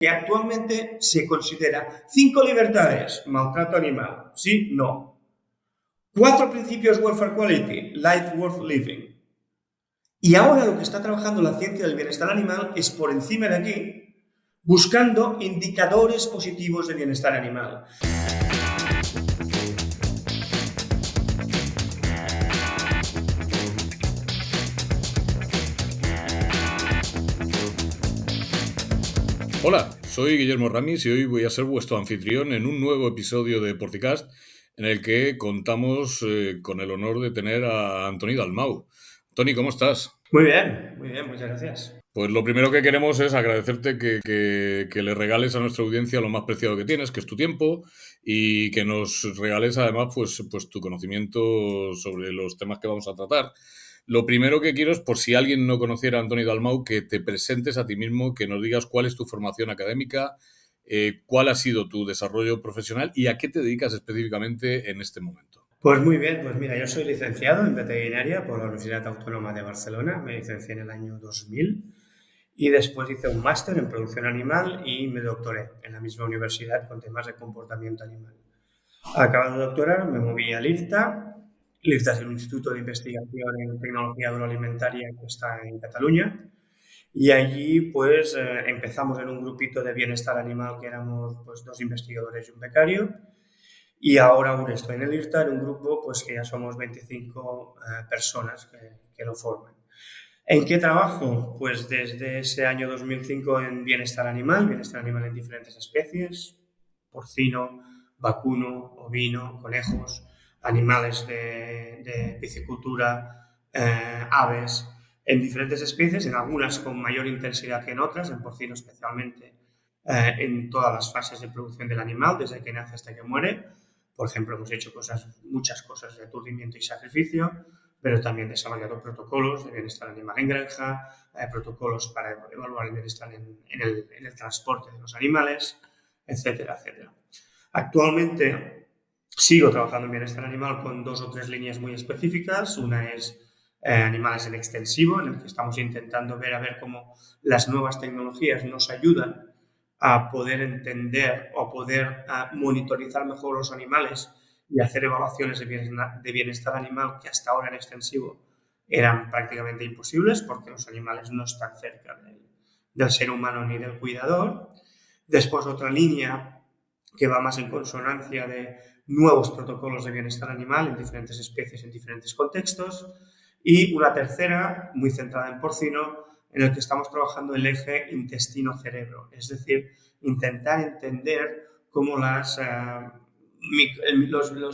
que actualmente se considera 5 libertades, maltrato animal, sí, no. 4 principios welfare quality, life worth living. Y ahora lo que está trabajando la ciencia del bienestar animal es por encima de aquí, buscando indicadores positivos de bienestar animal. Hola, soy Guillermo Ramis y hoy voy a ser vuestro anfitrión en un nuevo episodio de Porticast en el que contamos con el honor de tener a Antoni Dalmau. Toni, ¿cómo estás? Muy bien, muchas gracias. Pues lo primero que queremos es agradecerte que le regales a nuestra audiencia lo más preciado que tienes, que es tu tiempo, y que nos regales además pues tu conocimiento sobre los temas que vamos a tratar. Lo primero que quiero es, por si alguien no conociera a Antoni Dalmau, que te presentes a ti mismo, que nos digas cuál es tu formación académica, cuál ha sido tu desarrollo profesional y a qué te dedicas específicamente en este momento. Pues muy bien, pues mira, yo soy licenciado en veterinaria por la Universidad Autónoma de Barcelona, me licencié en el año 2000 y después hice un máster en producción animal y me doctoré en la misma universidad con temas de comportamiento animal. Acabado de doctorar, me moví al IRTA. L'IRTA es el Instituto de Investigación en Tecnología Agroalimentaria que está en Cataluña. Y allí pues empezamos en un grupito de bienestar animal que éramos pues 2 investigadores y un becario. Y ahora aún estoy en el IRTA, en un grupo pues que ya somos 25 personas que lo forman. ¿En qué trabajo? Pues desde ese año 2005 en bienestar animal en diferentes especies, porcino, vacuno, ovino, conejos, animales de piscicultura, aves, en diferentes especies, en algunas con mayor intensidad que en otras, en porcino especialmente, en todas las fases de producción del animal, desde que nace hasta que muere. Por ejemplo, hemos hecho muchas cosas de aturdimiento y sacrificio, pero también desarrollado protocolos de bienestar animal en granja, protocolos para evaluar el bienestar en el transporte de los animales, etcétera, etcétera. Actualmente sigo trabajando en bienestar animal con 2 o 3 líneas muy específicas. Una es animales en extensivo, en el que estamos intentando ver cómo las nuevas tecnologías nos ayudan a poder entender o poder monitorizar mejor los animales y hacer evaluaciones de bienestar animal que hasta ahora en extensivo eran prácticamente imposibles porque los animales no están cerca del ser humano ni del cuidador. Después otra línea que va más en consonancia de nuevos protocolos de bienestar animal en diferentes especies, en diferentes contextos. Y una tercera, muy centrada en porcino, en el que estamos trabajando el eje intestino-cerebro, es decir, intentar entender cómo los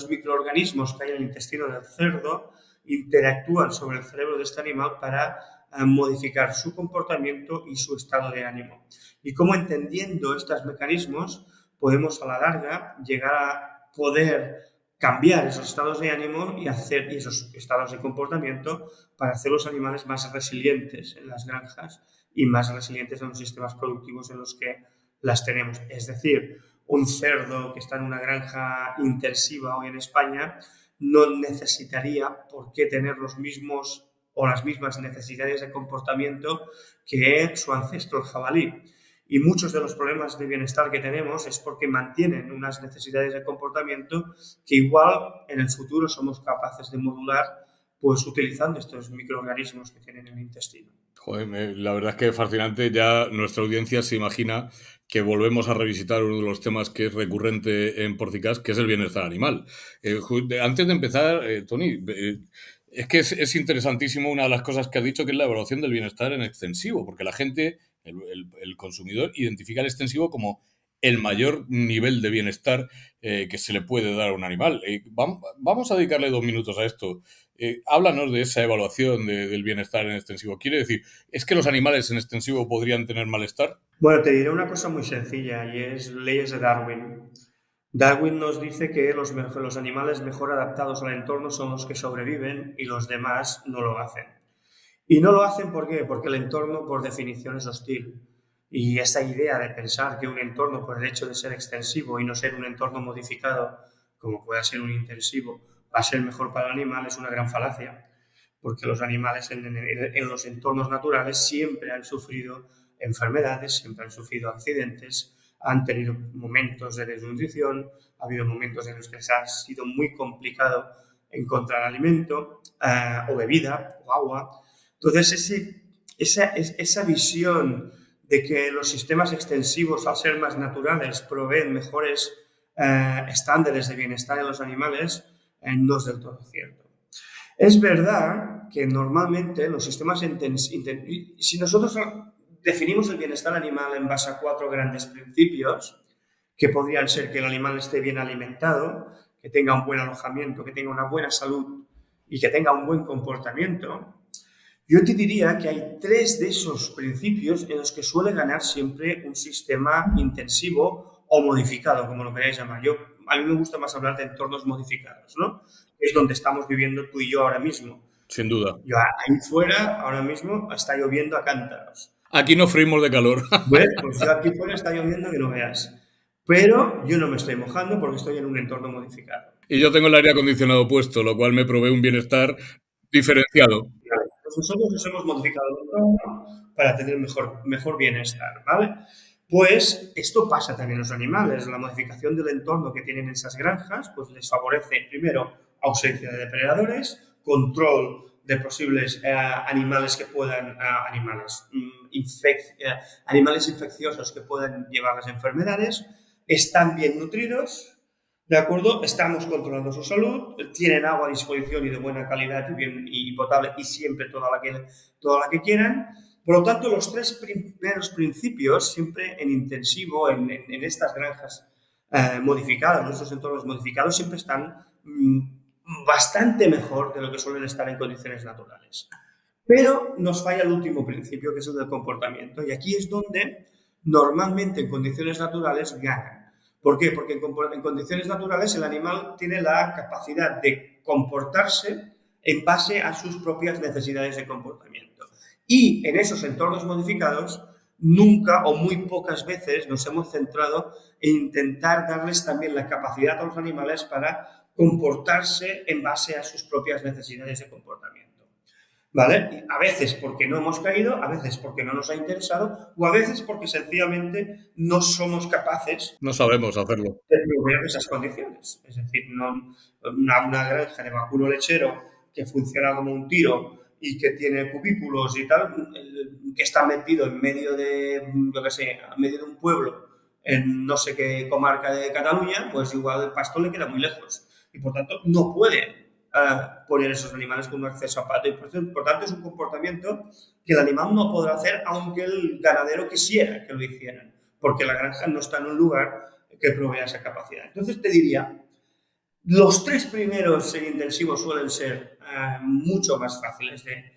microorganismos que hay en el intestino del cerdo interactúan sobre el cerebro de este animal para modificar su comportamiento y su estado de ánimo. Y cómo entendiendo estos mecanismos podemos a la larga llegar a poder cambiar esos estados de ánimo y esos estados de comportamiento para hacer los animales más resilientes en las granjas y más resilientes en los sistemas productivos en los que las tenemos. Es decir, un cerdo que está en una granja intensiva hoy en España no necesitaría por qué tener los mismos o las mismas necesidades de comportamiento que su ancestro el jabalí. Y muchos de los problemas de bienestar que tenemos es porque mantienen unas necesidades de comportamiento que igual en el futuro somos capaces de modular pues utilizando estos microorganismos que tienen en el intestino. Joder, la verdad es que es fascinante. Ya nuestra audiencia se imagina que volvemos a revisitar uno de los temas que es recurrente en Porticast, que es el bienestar animal. Antes de empezar, Toni, es que es interesantísimo una de las cosas que has dicho, que es la evaluación del bienestar en extensivo, porque la gente, el consumidor, identifica el extensivo como el mayor nivel de bienestar que se le puede dar a un animal. Vamos a dedicarle 2 minutos a esto. Háblanos de esa evaluación del bienestar en extensivo. Quiere decir, ¿es que los animales en extensivo podrían tener malestar? Bueno, te diré una cosa muy sencilla y es leyes de Darwin. Darwin nos dice que los animales mejor adaptados al entorno son los que sobreviven y los demás no lo hacen. Y no lo hacen ¿por qué? Porque el entorno por definición es hostil. Y esa idea de pensar que un entorno, por el hecho de ser extensivo y no ser un entorno modificado, como pueda ser un intensivo, va a ser mejor para el animal, es una gran falacia. Porque los animales en los entornos naturales siempre han sufrido enfermedades, siempre han sufrido accidentes, han tenido momentos de desnutrición, ha habido momentos en los que les ha sido muy complicado encontrar alimento o bebida o agua. Entonces, esa visión de que los sistemas extensivos, al ser más naturales, proveen mejores estándares de bienestar en los animales, no es del todo cierto. Es verdad que normalmente los sistemas si nosotros definimos el bienestar animal en base a 4 grandes principios, que podrían ser que el animal esté bien alimentado, que tenga un buen alojamiento, que tenga una buena salud y que tenga un buen comportamiento, yo te diría que hay 3 de esos principios en los que suele ganar siempre un sistema intensivo o modificado, como lo queráis llamar. A mí me gusta más hablar de entornos modificados, ¿no? Es donde estamos viviendo tú y yo ahora mismo. Sin duda. Yo ahí fuera, ahora mismo, está lloviendo a cántaros. Aquí no freímos de calor. Pues yo aquí fuera está lloviendo que no veas. Pero yo no me estoy mojando porque estoy en un entorno modificado. Y yo tengo el aire acondicionado puesto, lo cual me provee un bienestar diferenciado. Pues nosotros nos hemos modificado el entorno para tener mejor bienestar, ¿vale? Pues esto pasa también en los animales. La modificación del entorno que tienen esas granjas, pues les favorece, primero, ausencia de depredadores, control de posibles animales que puedan, animales infecciosos que puedan llevar las enfermedades, están bien nutridos, ¿de acuerdo? Estamos controlando su salud, tienen agua a disposición y de buena calidad y potable y siempre toda la que quieran. Por lo tanto, los 3 primeros principios, siempre en intensivo, en estas granjas modificadas, en estos entornos modificados, siempre están bastante mejor de lo que suelen estar en condiciones naturales. Pero nos falla el último principio, que es el del comportamiento. Y aquí es donde normalmente en condiciones naturales ganan. ¿Por qué? Porque en condiciones naturales el animal tiene la capacidad de comportarse en base a sus propias necesidades de comportamiento. Y en esos entornos modificados, nunca o muy pocas veces nos hemos centrado en intentar darles también la capacidad a los animales para comportarse en base a sus propias necesidades de comportamiento. ¿Vale? A veces porque no hemos caído, a veces porque no nos ha interesado o a veces porque sencillamente no somos capaces. No sabemos hacerlo. De proveer esas condiciones. Es decir, una granja de vacuno lechero que funciona como un tiro y que tiene cubículos y tal, que está metido en medio de, en medio de un pueblo en no sé qué comarca de Cataluña, pues igual el pasto le queda muy lejos y por tanto no puede poner esos animales con un acceso a pasto y por tanto es un comportamiento que el animal no podrá hacer aunque el ganadero quisiera que lo hicieran, porque la granja no está en un lugar que provea esa capacidad. Entonces te diría, los 3 primeros intensivos suelen ser mucho más fáciles de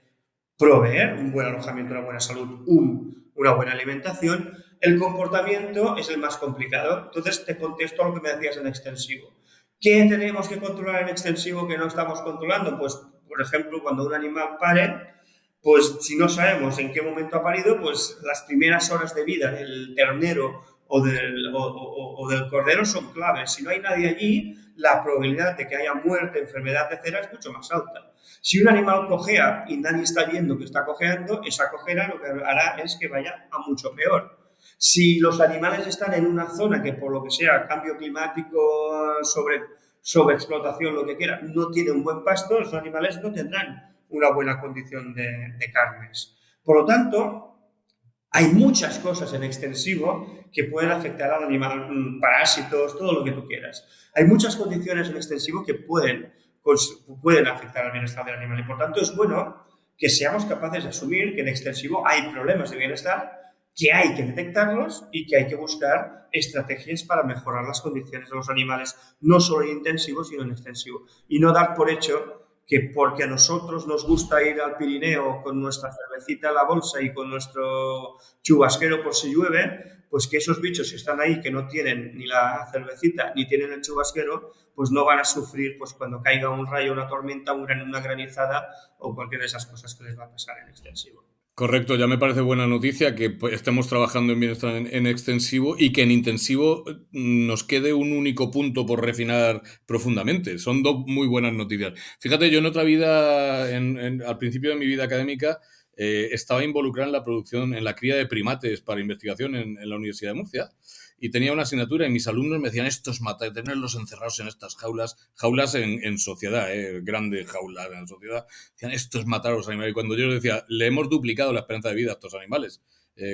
proveer, un buen alojamiento, una buena salud, una buena alimentación. El comportamiento es el más complicado. Entonces te contesto a lo que me decías en extensivo. ¿Qué tenemos que controlar en extensivo que no estamos controlando? Pues, por ejemplo, cuando un animal pare, pues si no sabemos en qué momento ha parido, pues las primeras horas de vida del ternero o del cordero son claves. Si no hay nadie allí, la probabilidad de que haya muerte, enfermedad, etcétera, es mucho más alta. Si un animal cojea y nadie está viendo que está cojeando, esa cojera lo que hará es que vaya a mucho peor. Si los animales están en una zona que por lo que sea, cambio climático, sobreexplotación, lo que quiera, no tiene un buen pasto, los animales no tendrán una buena condición de carnes. Por lo tanto, hay muchas cosas en extensivo que pueden afectar al animal, parásitos, todo lo que tú quieras. Hay muchas condiciones en extensivo que pueden afectar al bienestar del animal y por tanto es bueno que seamos capaces de asumir que en extensivo hay problemas de bienestar, que hay que detectarlos y que hay que buscar estrategias para mejorar las condiciones de los animales, no solo en intensivo, sino en extensivo. Y no dar por hecho que porque a nosotros nos gusta ir al Pirineo con nuestra cervecita en la bolsa y con nuestro chubasquero por si llueve, pues que esos bichos que están ahí, que no tienen ni la cervecita ni tienen el chubasquero, pues no van a sufrir pues cuando caiga un rayo, una tormenta, una granizada o cualquiera de esas cosas que les va a pasar en extensivo. Correcto, ya me parece buena noticia que estemos trabajando en bienestar en extensivo y que en intensivo nos quede un único punto por refinar profundamente. Son 2 muy buenas noticias. Fíjate, yo en otra vida, al principio de mi vida académica, estaba involucrada en la producción, en la cría de primates para investigación en la Universidad de Murcia. Y tenía una asignatura y mis alumnos me decían, estos mata, tenerlos encerrados en estas jaulas en sociedad, grandes jaulas en sociedad. Decían, esto es matar a los animales. Y cuando yo les decía, le hemos duplicado la esperanza de vida a estos animales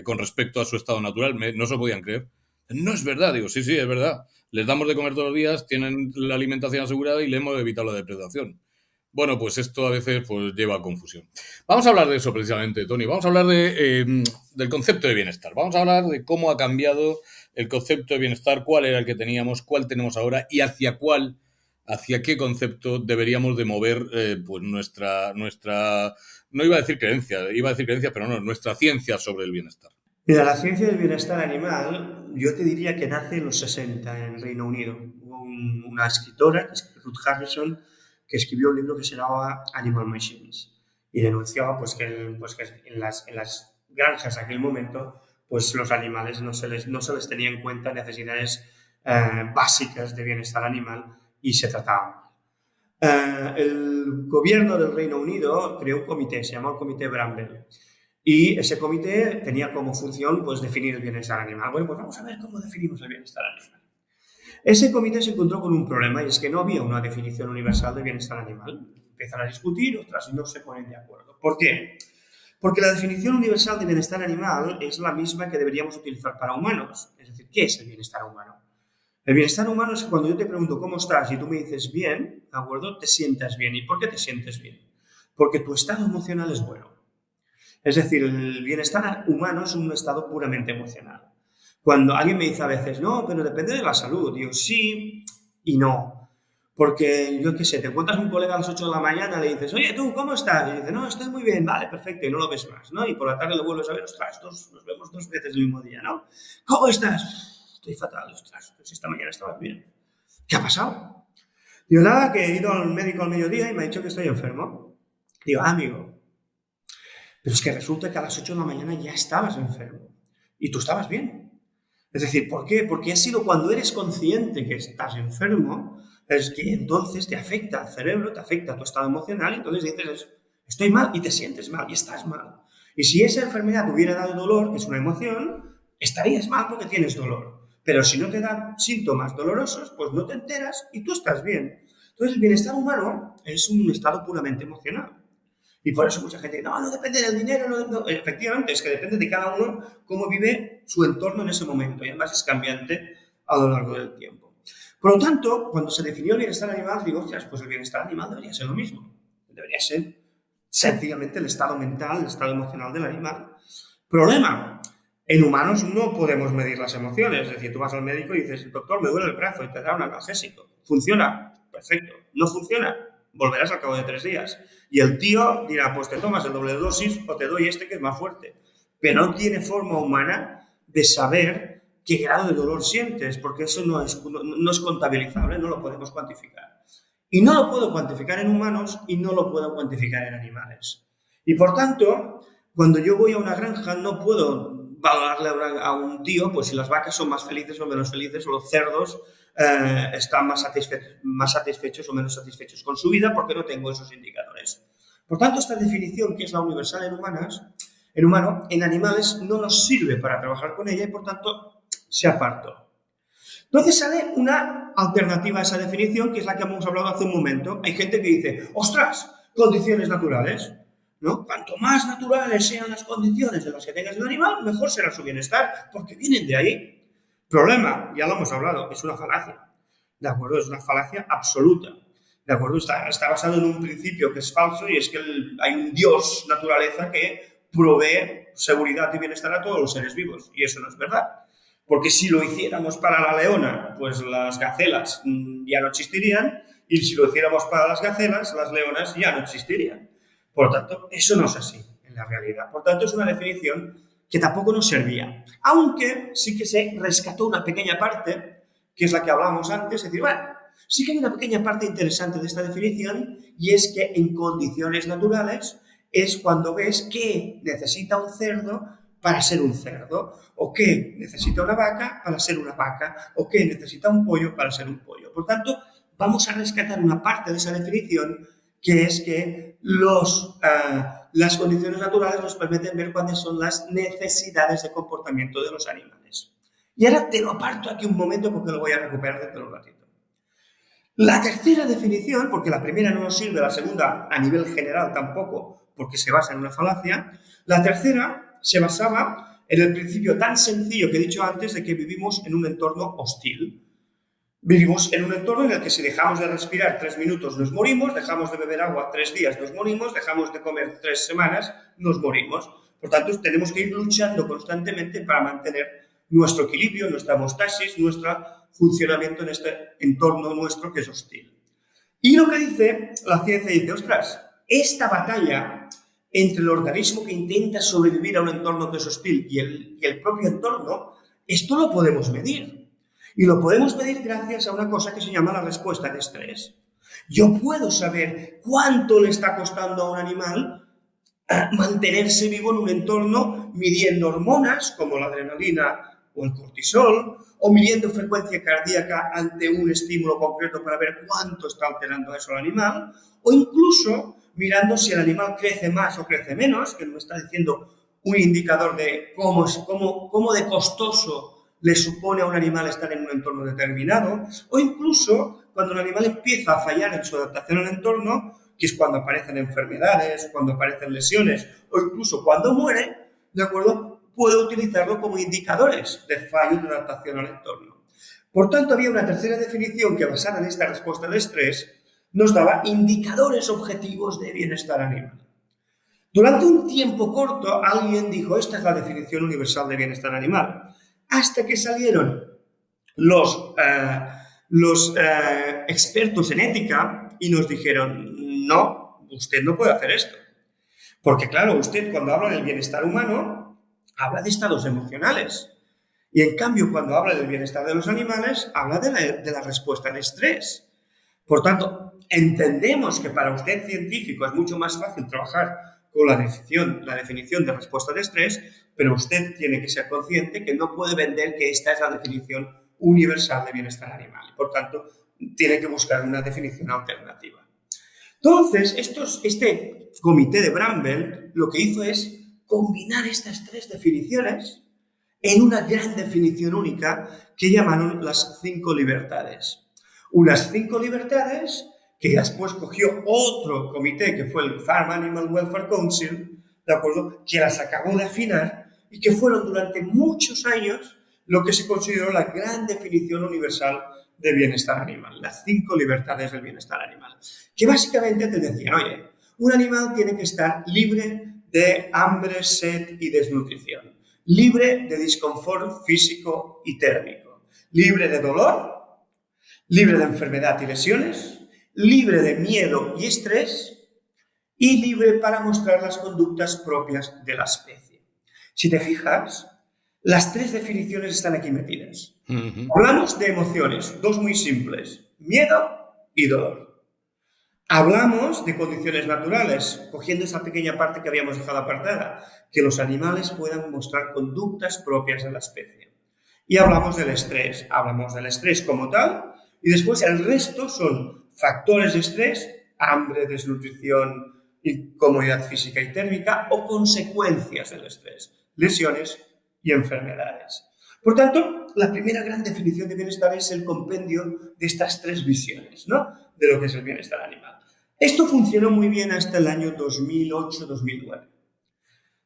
con respecto a su estado natural, no se lo podían creer. No es verdad, digo, sí, es verdad. Les damos de comer todos los días, tienen la alimentación asegurada y le hemos evitado la depredación. Bueno, pues esto a veces pues, lleva a confusión. Vamos a hablar de eso precisamente, Tony. Vamos a hablar del concepto de bienestar. Vamos a hablar de cómo ha cambiado el concepto de bienestar, cuál era el que teníamos, cuál tenemos ahora y hacia qué concepto deberíamos de mover pues nuestra, no iba a decir creencia, pero no, nuestra ciencia sobre el bienestar. Mira, la ciencia del bienestar animal, yo te diría que nace en los 60 en Reino Unido. Hubo una escritora, que es Ruth Harrison, que escribió un libro que se llamaba Animal Machines y denunciaba pues, que en las granjas de aquel momento pues los animales no se les tenía en cuenta necesidades básicas de bienestar animal y se trataban mal. El gobierno del Reino Unido creó un comité, se llamó el Comité Bramble, y ese comité tenía como función pues, definir el bienestar animal. Bueno, pues vamos a ver cómo definimos el bienestar animal. Ese comité se encontró con un problema y es que no había una definición universal de bienestar animal. Empiezan a discutir, otras no se ponen de acuerdo. ¿Por qué? Porque la definición universal de bienestar animal es la misma que deberíamos utilizar para humanos. Es decir, ¿qué es el bienestar humano? El bienestar humano es cuando yo te pregunto cómo estás y tú me dices bien, ¿de acuerdo? Te sientas bien. ¿Y por qué te sientes bien? Porque tu estado emocional es bueno. Es decir, el bienestar humano es un estado puramente emocional. Cuando alguien me dice a veces, no, pero depende de la salud, digo, sí y no. Porque, yo qué sé, te encuentras un colega a las 8 de la mañana, le dices, oye, ¿tú cómo estás? Y dice, no, estoy muy bien, vale, perfecto, y no lo ves más, ¿no? Y por la tarde lo vuelves a ver, ostras, nos vemos 2 veces el mismo día, ¿no? ¿Cómo estás? Estoy fatal, ostras, pues esta mañana estabas bien. ¿Qué ha pasado? Digo, nada, que he ido al médico al mediodía y me ha dicho que estoy enfermo. Digo, amigo, pero es que resulta que a las 8 de la mañana ya estabas enfermo y tú estabas bien. Es decir, ¿por qué? Porque ha sido cuando eres consciente que estás enfermo, es que entonces te afecta al cerebro, te afecta a tu estado emocional, y entonces dices, estoy mal, y te sientes mal, y estás mal. Y si esa enfermedad te hubiera dado dolor, que es una emoción, estarías mal porque tienes dolor. Pero si no te da síntomas dolorosos, pues no te enteras y tú estás bien. Entonces el bienestar humano es un estado puramente emocional. Y por eso mucha gente dice, no depende del dinero. No. Efectivamente, es que depende de cada uno cómo vive su entorno en ese momento. Y además es cambiante a lo largo del tiempo. Por lo tanto, cuando se definió el bienestar animal, digo, hostias, pues el bienestar animal debería ser lo mismo. Debería ser sencillamente el estado mental, el estado emocional del animal. Problema, en humanos no podemos medir las emociones. Es decir, tú vas al médico y dices, doctor, me duele el brazo y te da un analgésico. ¿Funciona? Perfecto. ¿No funciona? Volverás al cabo de 3 días. Y el tío dirá, pues te tomas el doble de dosis o te doy este que es más fuerte. Pero no tiene forma humana de saber qué grado de dolor sientes, porque eso no es contabilizable, no lo podemos cuantificar. Y no lo puedo cuantificar en humanos y no lo puedo cuantificar en animales. Y por tanto, cuando yo voy a una granja no puedo valorarle a un tío pues si las vacas son más felices o menos felices o los cerdos están más satisfechos o menos satisfechos con su vida porque no tengo esos indicadores. Por tanto, esta definición, que es la universal en animales no nos sirve para trabajar con ella y por tanto se apartó. Entonces sale una alternativa a esa definición, que es la que hemos hablado hace un momento. Hay gente que dice, ostras, condiciones naturales, ¿no? Cuanto más naturales sean las condiciones en las que tengas el animal, mejor será su bienestar, porque vienen de ahí. Problema, ya lo hemos hablado, es una falacia, ¿de acuerdo? Es una falacia absoluta, ¿de acuerdo? Está basado en un principio que es falso y es que hay un Dios naturaleza que provee seguridad y bienestar a todos los seres vivos, y eso no es verdad. Porque si lo hiciéramos para la leona, pues las gacelas ya no existirían, y si lo hiciéramos para las gacelas, las leonas ya no existirían. Por lo tanto, eso no es así en la realidad. Por tanto, es una definición que tampoco nos servía. Aunque sí que se rescató una pequeña parte, que es la que hablábamos antes, es decir, bueno, sí que hay una pequeña parte interesante de esta definición, y es que en condiciones naturales es cuando ves qué necesita un cerdo para ser un cerdo, o qué necesita una vaca para ser una vaca, o qué necesita un pollo para ser un pollo. Por tanto, vamos a rescatar una parte de esa definición, que es que las condiciones naturales nos permiten ver cuáles son las necesidades de comportamiento de los animales. Y ahora te lo aparto aquí un momento porque lo voy a recuperar dentro de un ratito. La tercera definición, porque la primera no nos sirve, la segunda a nivel general tampoco, porque se basa en una falacia, la tercera se basaba en el principio tan sencillo que he dicho antes de que vivimos en un entorno hostil. Vivimos en un entorno en el que si dejamos de respirar 3 minutos nos morimos, dejamos de beber agua 3 días nos morimos, dejamos de comer 3 semanas nos morimos. Por tanto, tenemos que ir luchando constantemente para mantener nuestro equilibrio, nuestra homeostasis, nuestro funcionamiento en este entorno nuestro que es hostil. Y lo que dice la ciencia dice, ostras, esta batalla entre el organismo que intenta sobrevivir a un entorno que es hostil y el propio entorno, esto lo podemos medir. Y lo podemos medir gracias a una cosa que se llama la respuesta al estrés. Yo puedo saber cuánto le está costando a un animal mantenerse vivo en un entorno midiendo hormonas como la adrenalina o el cortisol, o midiendo frecuencia cardíaca ante un estímulo concreto para ver cuánto está alterando eso al animal, o incluso mirando si el animal crece más o crece menos, que nos está diciendo un indicador de cómo de costoso le supone a un animal estar en un entorno determinado, o incluso cuando el animal empieza a fallar en su adaptación al entorno, que es cuando aparecen enfermedades, cuando aparecen lesiones, o incluso cuando muere, ¿de acuerdo?, puedo utilizarlo como indicadores de fallo de adaptación al entorno. Por tanto, había una tercera definición que, basada en esta respuesta al estrés, nos daba indicadores objetivos de bienestar animal. Durante un tiempo corto, alguien dijo, esta es la definición universal de bienestar animal, hasta que salieron los expertos en ética y nos dijeron, no, usted no puede hacer esto. Porque claro, usted cuando habla del bienestar humano, habla de estados emocionales. Y en cambio, cuando habla del bienestar de los animales, habla de la respuesta al estrés. Por tanto, entendemos que para usted científico es mucho más fácil trabajar con la definición de respuesta al estrés, pero usted tiene que ser consciente que no puede vender que esta es la definición universal de bienestar animal. Por tanto, tiene que buscar una definición alternativa. Entonces, este comité de Bramble lo que hizo es combinar estas 3 definiciones en una gran definición única que llamaron las 5 libertades. Unas 5 libertades que después cogió otro comité, que fue el Farm Animal Welfare Council, ¿de acuerdo?, que las acabó de afinar y que fueron durante muchos años lo que se consideró la gran definición universal de bienestar animal, las 5 libertades del bienestar animal, que básicamente te decían, oye, un animal tiene que estar libre de hambre, sed y desnutrición, libre de disconfort físico y térmico, libre de dolor, libre de enfermedad y lesiones, libre de miedo y estrés y libre para mostrar las conductas propias de la especie. Si te fijas, las 3 definiciones están aquí metidas. Hablamos de emociones, 2 muy simples, miedo y dolor. Hablamos de condiciones naturales, cogiendo esa pequeña parte que habíamos dejado apartada, que los animales puedan mostrar conductas propias de la especie. Y hablamos del estrés como tal, y después el resto son factores de estrés, hambre, desnutrición, incomodidad física y térmica, o consecuencias del estrés, lesiones y enfermedades. Por tanto, la primera gran definición de bienestar es el compendio de estas 3 visiones, ¿no?, de lo que es el bienestar animal. Esto funcionó muy bien hasta el año 2008-2009.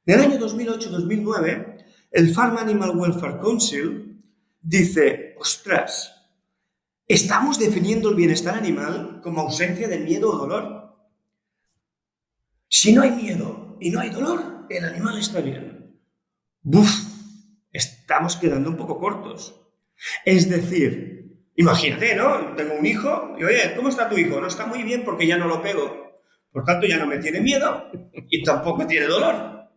En el año 2008-2009, el Farm Animal Welfare Council dice, ostras, estamos definiendo el bienestar animal como ausencia de miedo o dolor. Si no hay miedo y no hay dolor, el animal está bien. ¡Buf! Estamos quedando un poco cortos. Es decir, imagínate, ¿no? Tengo un hijo y, oye, ¿cómo está tu hijo? No está muy bien porque ya no lo pego. Por tanto, ya no me tiene miedo y tampoco tiene dolor.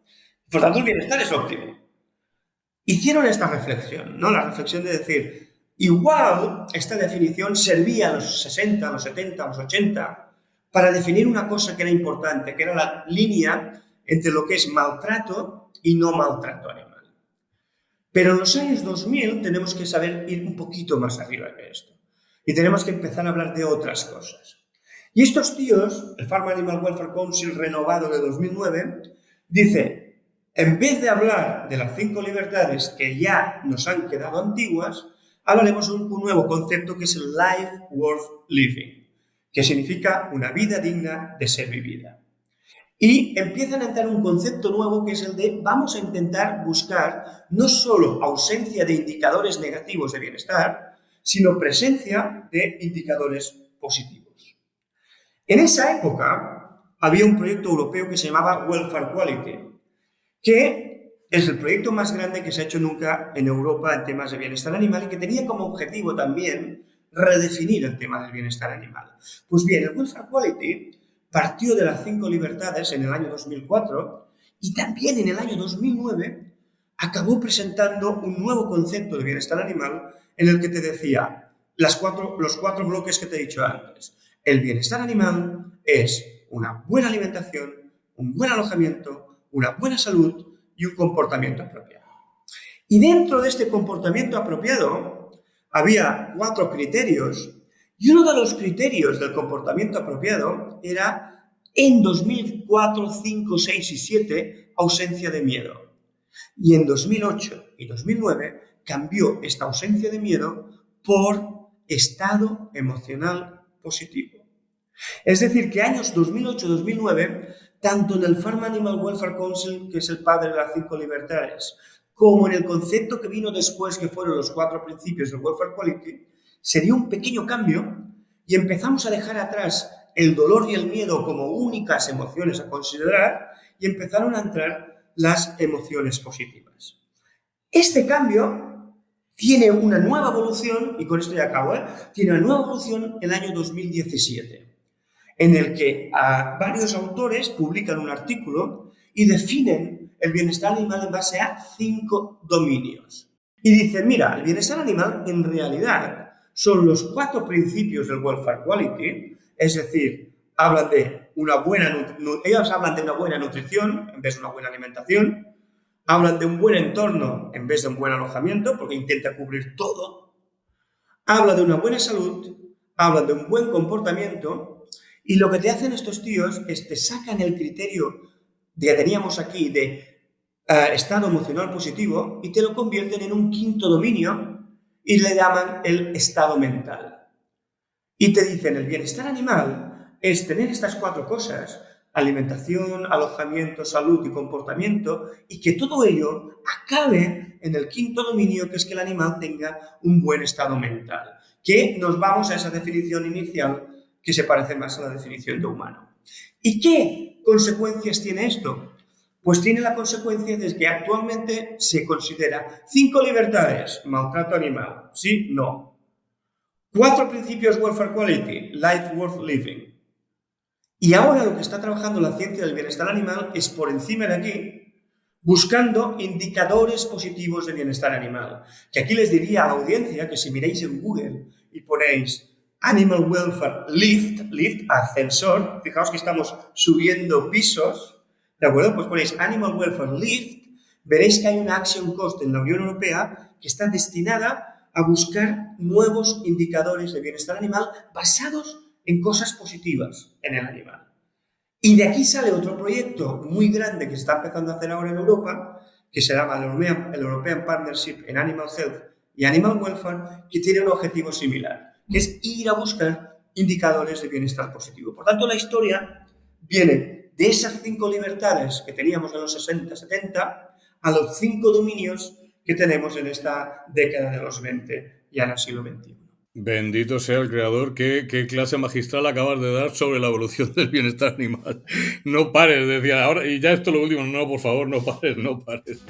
Por tanto, el bienestar es óptimo. Hicieron esta reflexión, ¿no? La reflexión de decir, igual esta definición servía a los 60, a los 70, a los 80 para definir una cosa que era importante, que era la línea entre lo que es maltrato y no maltrato animal. Pero en los años 2000 tenemos que saber ir un poquito más arriba que esto. Y tenemos que empezar a hablar de otras cosas. Y estos tíos, el Farm Animal Welfare Council renovado de 2009, dice, en vez de hablar de las 5 libertades que ya nos han quedado antiguas, hablaremos de un nuevo concepto que es el Life Worth Living, que significa una vida digna de ser vivida. Y empiezan a entrar un concepto nuevo que es el de vamos a intentar buscar no solo ausencia de indicadores negativos de bienestar, sino presencia de indicadores positivos. En esa época había un proyecto europeo que se llamaba Welfare Quality, que es el proyecto más grande que se ha hecho nunca en Europa en temas de bienestar animal y que tenía como objetivo también redefinir el tema del bienestar animal. Pues bien, el Welfare Quality partió de las 5 libertades en el año 2004 y también en el año 2009 acabó presentando un nuevo concepto de bienestar animal en el que te decía los 4 bloques que te he dicho antes. El bienestar animal es una buena alimentación, un buen alojamiento, una buena salud y un comportamiento apropiado. Y dentro de este comportamiento apropiado había 4 criterios. Y uno de los criterios del comportamiento apropiado era, en 2004, 5, 6 y 7, ausencia de miedo. Y en 2008 y 2009 cambió esta ausencia de miedo por estado emocional positivo. Es decir, que años 2008-2009, tanto en el Farm Animal Welfare Council, que es el padre de las 5 libertades, como en el concepto que vino después, que fueron los 4 principios del Welfare Quality, se dio un pequeño cambio y empezamos a dejar atrás el dolor y el miedo como únicas emociones a considerar y empezaron a entrar las emociones positivas. Este cambio tiene una nueva evolución, y con esto ya acabo, tiene una nueva evolución en el año 2017, en el que varios autores publican un artículo y definen el bienestar animal en base a 5 dominios. Y dicen, mira, el bienestar animal en realidad son los 4 principios del Welfare Quality, es decir, hablan de una buena nutrición en vez de una buena alimentación, hablan de un buen entorno en vez de un buen alojamiento, porque intenta cubrir todo, habla de una buena salud, hablan de un buen comportamiento, y lo que te hacen estos tíos es te sacan el criterio que teníamos aquí de estado emocional positivo y te lo convierten en un 5.º dominio y le llaman el estado mental. Y te dicen, el bienestar animal es tener estas 4 cosas, alimentación, alojamiento, salud y comportamiento, y que todo ello acabe en el 5.º dominio, que es que el animal tenga un buen estado mental. Que nos vamos a esa definición inicial que se parece más a la definición de humano. ¿Y qué consecuencias tiene esto? Pues tiene la consecuencia de que actualmente se considera 5 libertades, maltrato animal, sí, no. 4 principios Welfare Quality, Life Worth Living. Y ahora lo que está trabajando la ciencia del bienestar animal es por encima de aquí, buscando indicadores positivos de bienestar animal. Que aquí les diría a la audiencia que si miráis en Google y ponéis Animal Welfare Lift, ascensor, fijaos que estamos subiendo pisos, ¿de acuerdo? Pues ponéis Animal Welfare Lift, veréis que hay una Action Cost en la Unión Europea que está destinada a buscar nuevos indicadores de bienestar animal basados en cosas positivas en el animal. Y de aquí sale otro proyecto muy grande que se está empezando a hacer ahora en Europa, que se llama el European Partnership en Animal Health y Animal Welfare, que tiene un objetivo similar, que es ir a buscar indicadores de bienestar positivo. Por tanto, la historia viene de esas 5 libertades que teníamos en los 60-70 a los 5 dominios que tenemos en esta década de los 20 y en el siglo XXI. Bendito sea el creador, qué clase magistral acabas de dar sobre la evolución del bienestar animal. No pares, decía, ahora, y ya esto lo último, no, por favor, no pares.